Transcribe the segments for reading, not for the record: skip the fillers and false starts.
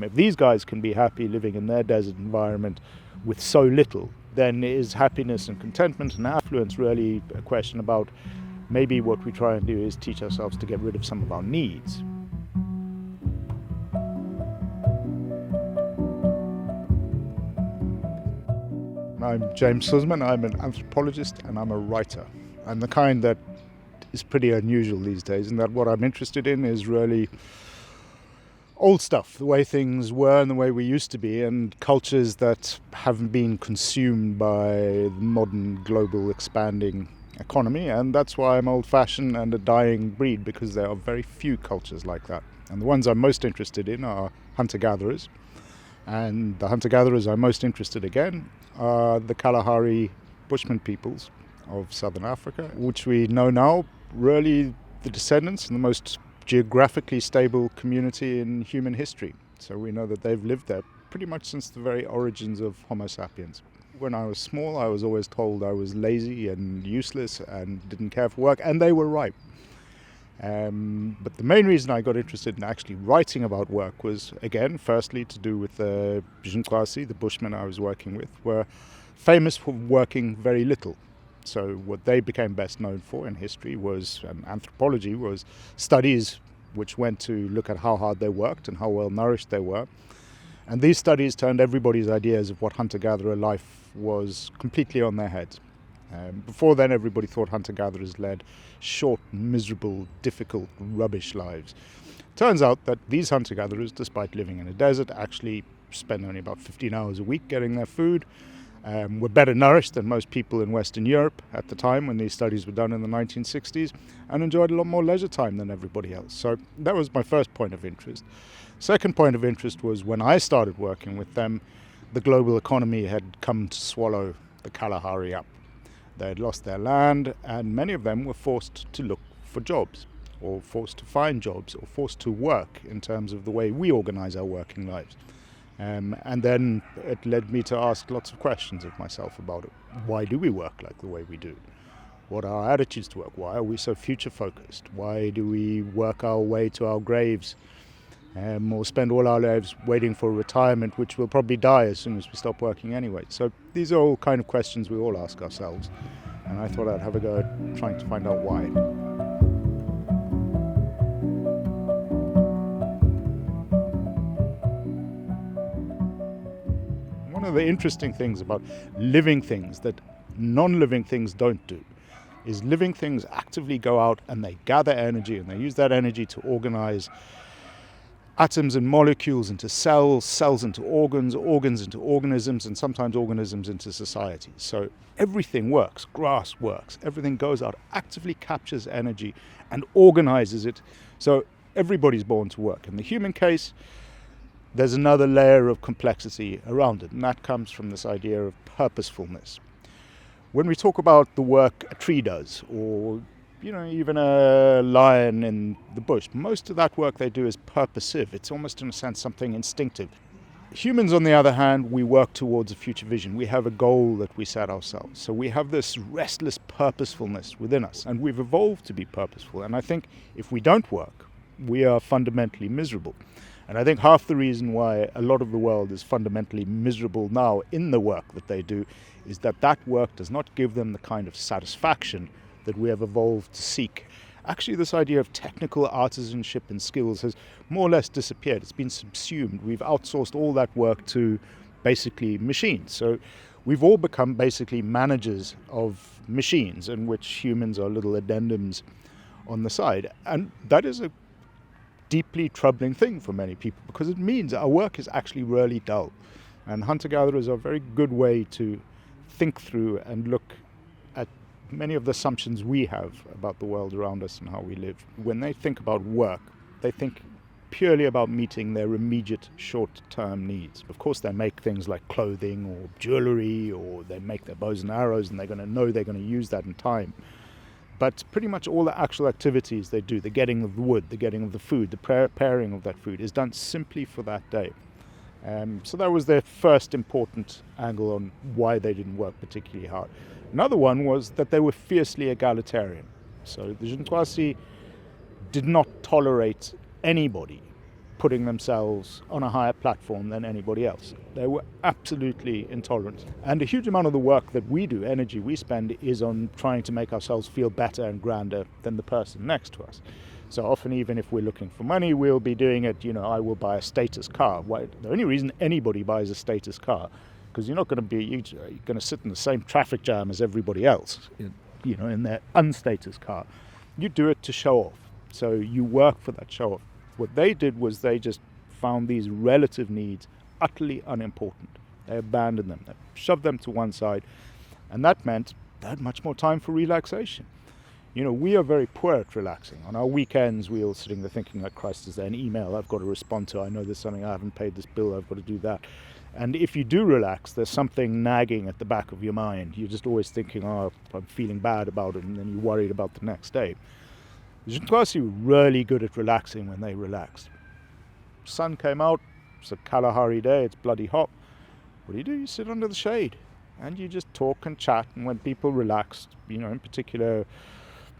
If these guys can be happy living in their desert environment with so little, then is happiness and contentment and affluence really a question about maybe what we try and do is teach ourselves to get rid of some of our needs. I'm James Suzman, I'm an anthropologist and I'm a writer. I'm the kind that is pretty unusual these days, in that what I'm interested in is really old stuff, the way things were and the way we used to be, and cultures that haven't been consumed by the modern global expanding economy. And that's why I'm old-fashioned and a dying breed, because there are very few cultures like that. And the ones I'm most interested in are hunter-gatherers. And the hunter-gatherers I'm most interested again are the Kalahari Bushman peoples of southern Africa, which we know now really the descendants and the most geographically stable community in human history. So we know that they've lived there pretty much since the very origins of Homo sapiens. When I was small, I was always told I was lazy and useless and didn't care for work, and they were right. But the main reason I got interested in actually writing about work was, again, firstly to do with the Jintwasi, the Bushmen I was working with, were famous for working very little. So what they became best known for in history was, and anthropology was, studies which went to look at how hard they worked and how well nourished they were. And these studies turned everybody's ideas of what hunter-gatherer life was completely on their heads. Before then, everybody thought hunter-gatherers led short, miserable, difficult, rubbish lives. Turns out that these hunter-gatherers, despite living in a desert, actually spend only about 15 hours a week getting their food, were better nourished than most people in Western Europe at the time when these studies were done in the 1960s, and enjoyed a lot more leisure time than everybody else. So that was my first point of interest. Second point of interest was when I started working with them, the global economy had come to swallow the Kalahari up. They had lost their land, and many of them were forced to look for jobs, or forced to find jobs, or forced to work in terms of the way we organize our working lives. And then it led me to ask lots of questions of myself about it. Why do we work like the way we do? What are our attitudes to work? Why are we so future-focused? Why do we work our way to our graves, or spend all our lives waiting for retirement, which will probably die as soon as we stop working anyway? So these are all kind of questions we all ask ourselves. And I thought I'd have a go at trying to find out why. One of the interesting things about living things that non-living things don't do is living things actively go out and they gather energy, and they use that energy to organize atoms and molecules into cells, cells into organs, organs into organisms, and sometimes organisms into societies. So everything works, grass works, everything goes out, actively captures energy and organizes it. So everybody's born to work. In the human case, there's another layer of complexity around it, and that comes from this idea of purposefulness. When we talk about the work a tree does, or even a lion in the bush, most of that work they do is purposive. It's almost, in a sense, something instinctive. Humans, on the other hand, we work towards a future vision. We have a goal that we set ourselves. So we have this restless purposefulness within us, and we've evolved to be purposeful. And I think if we don't work, we are fundamentally miserable. And I think half the reason why a lot of the world is fundamentally miserable now in the work that they do is that that work does not give them the kind of satisfaction that we have evolved to seek. Actually, this idea of technical artisanship and skills has more or less disappeared. It's been subsumed. We've outsourced all that work to basically machines. So we've all become basically managers of machines, in which humans are little addendums on the side. And that is a deeply troubling thing for many people, because it means our work is actually really dull. And hunter-gatherers are a very good way to think through and look at many of the assumptions we have about the world around us and how we live. When they think about work, they think purely about meeting their immediate short-term needs. Of course, they make things like clothing or jewelry, or they make their bows and arrows, and they're going to know they're going to use that in time. But pretty much all the actual activities they do, the getting of the wood, the getting of the food, the preparing of that food, is done simply for that day. So that was their first important angle on why they didn't work particularly hard. Another one was that they were fiercely egalitarian. So the Jintwasi did not tolerate anybody putting themselves on a higher platform than anybody else. They were absolutely intolerant. And a huge amount of the work that we do, energy we spend, is on trying to make ourselves feel better and grander than the person next to us. So often, even if we're looking for money, we'll be doing it, I will buy a status car. Why? The only reason anybody buys a status car, because you're going to sit in the same traffic jam as everybody else, in their unstatus car. You do it to show off. So you work for that show off. What they did was they just found these relative needs utterly unimportant. They abandoned them. They shoved them to one side. And that meant they had much more time for relaxation. We are very poor at relaxing. On our weekends, we're all sitting there thinking, like, Christ, is there an email I've got to respond to? I know there's something, I haven't paid this bill, I've got to do that. And if you do relax, there's something nagging at the back of your mind. You're just always thinking, I'm feeling bad about it, and then you're worried about the next day. The Jinkwasi were really good at relaxing when they relaxed. Sun came out, it's a Kalahari day, it's bloody hot. What do? You sit under the shade and you just talk and chat. And when people relaxed, in particular,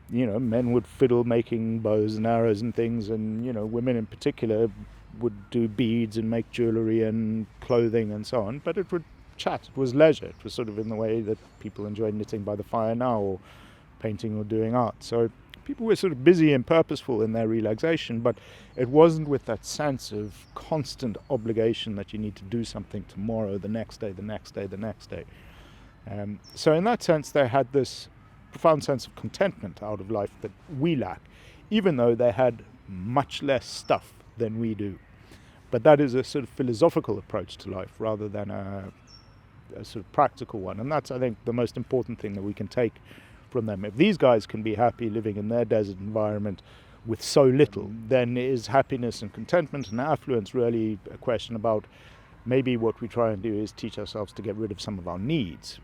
men would fiddle making bows and arrows and things, and, women in particular would do beads and make jewellery and clothing and so on. But it would chat, it was leisure. It was sort of in the way that people enjoy knitting by the fire now, or painting or doing art. So people were sort of busy and purposeful in their relaxation, but it wasn't with that sense of constant obligation that you need to do something tomorrow, the next day, the next day, the next day. So in that sense, they had this profound sense of contentment out of life that we lack, even though they had much less stuff than we do. But that is a sort of philosophical approach to life rather than a sort of practical one. And that's, I think, the most important thing that we can take from them. If these guys can be happy living in their desert environment with so little, then is happiness and contentment and affluence really a question about maybe what we try and do is teach ourselves to get rid of some of our needs.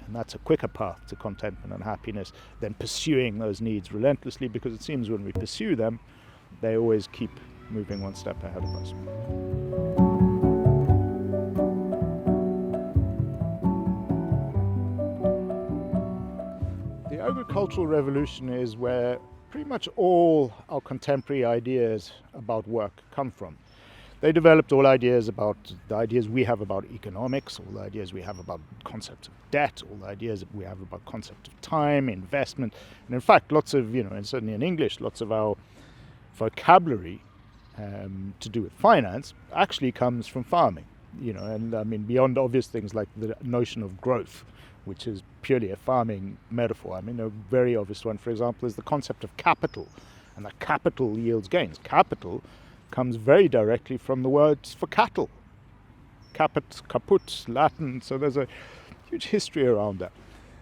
And that's a quicker path to contentment and happiness than pursuing those needs relentlessly, because it seems when we pursue them, they always keep moving one step ahead of us. The agricultural revolution is where pretty much all our contemporary ideas about work come from. They developed all ideas about the ideas we have about economics, all the ideas we have about concepts of debt, all the ideas that we have about concept of time, investment, and in fact lots of, and certainly in English, lots of our vocabulary to do with finance actually comes from farming, and I mean beyond obvious things like the notion of growth, which is purely a farming metaphor. I mean, a very obvious one, for example, is the concept of capital, and that capital yields gains. Capital comes very directly from the words for cattle. Caput, Latin, so there's a huge history around that.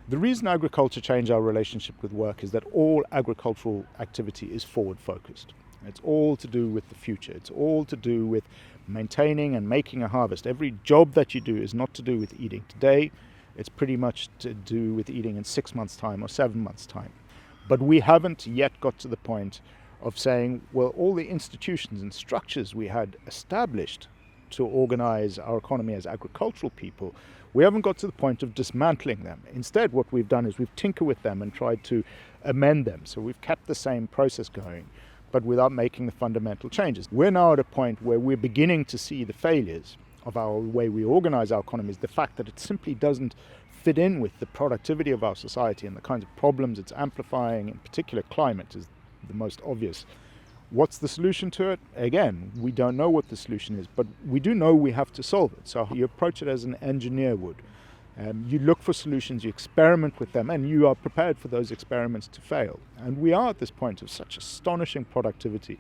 The reason agriculture changed our relationship with work is that all agricultural activity is forward-focused. It's all to do with the future. It's all to do with maintaining and making a harvest. Every job that you do is not to do with eating today. It's pretty much to do with eating in 6 months' time or 7 months' time. But we haven't yet got to the point of saying, well, all the institutions and structures we had established to organize our economy as agricultural people, we haven't got to the point of dismantling them. Instead, what we've done is we've tinkered with them and tried to amend them. So we've kept the same process going, but without making the fundamental changes. We're now at a point where we're beginning to see the failures of our way we organize our economies, the fact that it simply doesn't fit in with the productivity of our society and the kinds of problems it's amplifying. In particular, climate is the most obvious. What's the solution to it? Again, we don't know what the solution is, but we do know we have to solve it. So you approach it as an engineer would. You look for solutions, you experiment with them, and you are prepared for those experiments to fail. And we are at this point of such astonishing productivity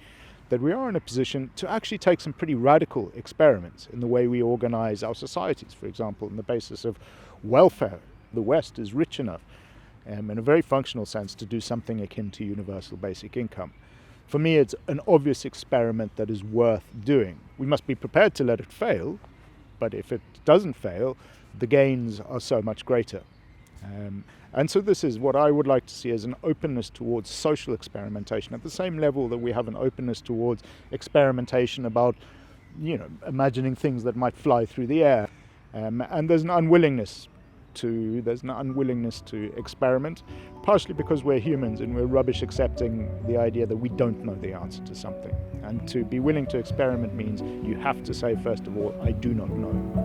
that we are in a position to actually take some pretty radical experiments in the way we organize our societies. For example, on the basis of welfare, the West is rich enough, in a very functional sense, to do something akin to universal basic income. For me, it's an obvious experiment that is worth doing. We must be prepared to let it fail, but if it doesn't fail, the gains are so much greater. And so this is what I would like to see as an openness towards social experimentation, at the same level that we have an openness towards experimentation about, imagining things that might fly through the air. And there's an unwillingness there's an unwillingness to experiment, partially because we're humans and we're rubbish accepting the idea that we don't know the answer to something. And to be willing to experiment means you have to say, first of all, I do not know.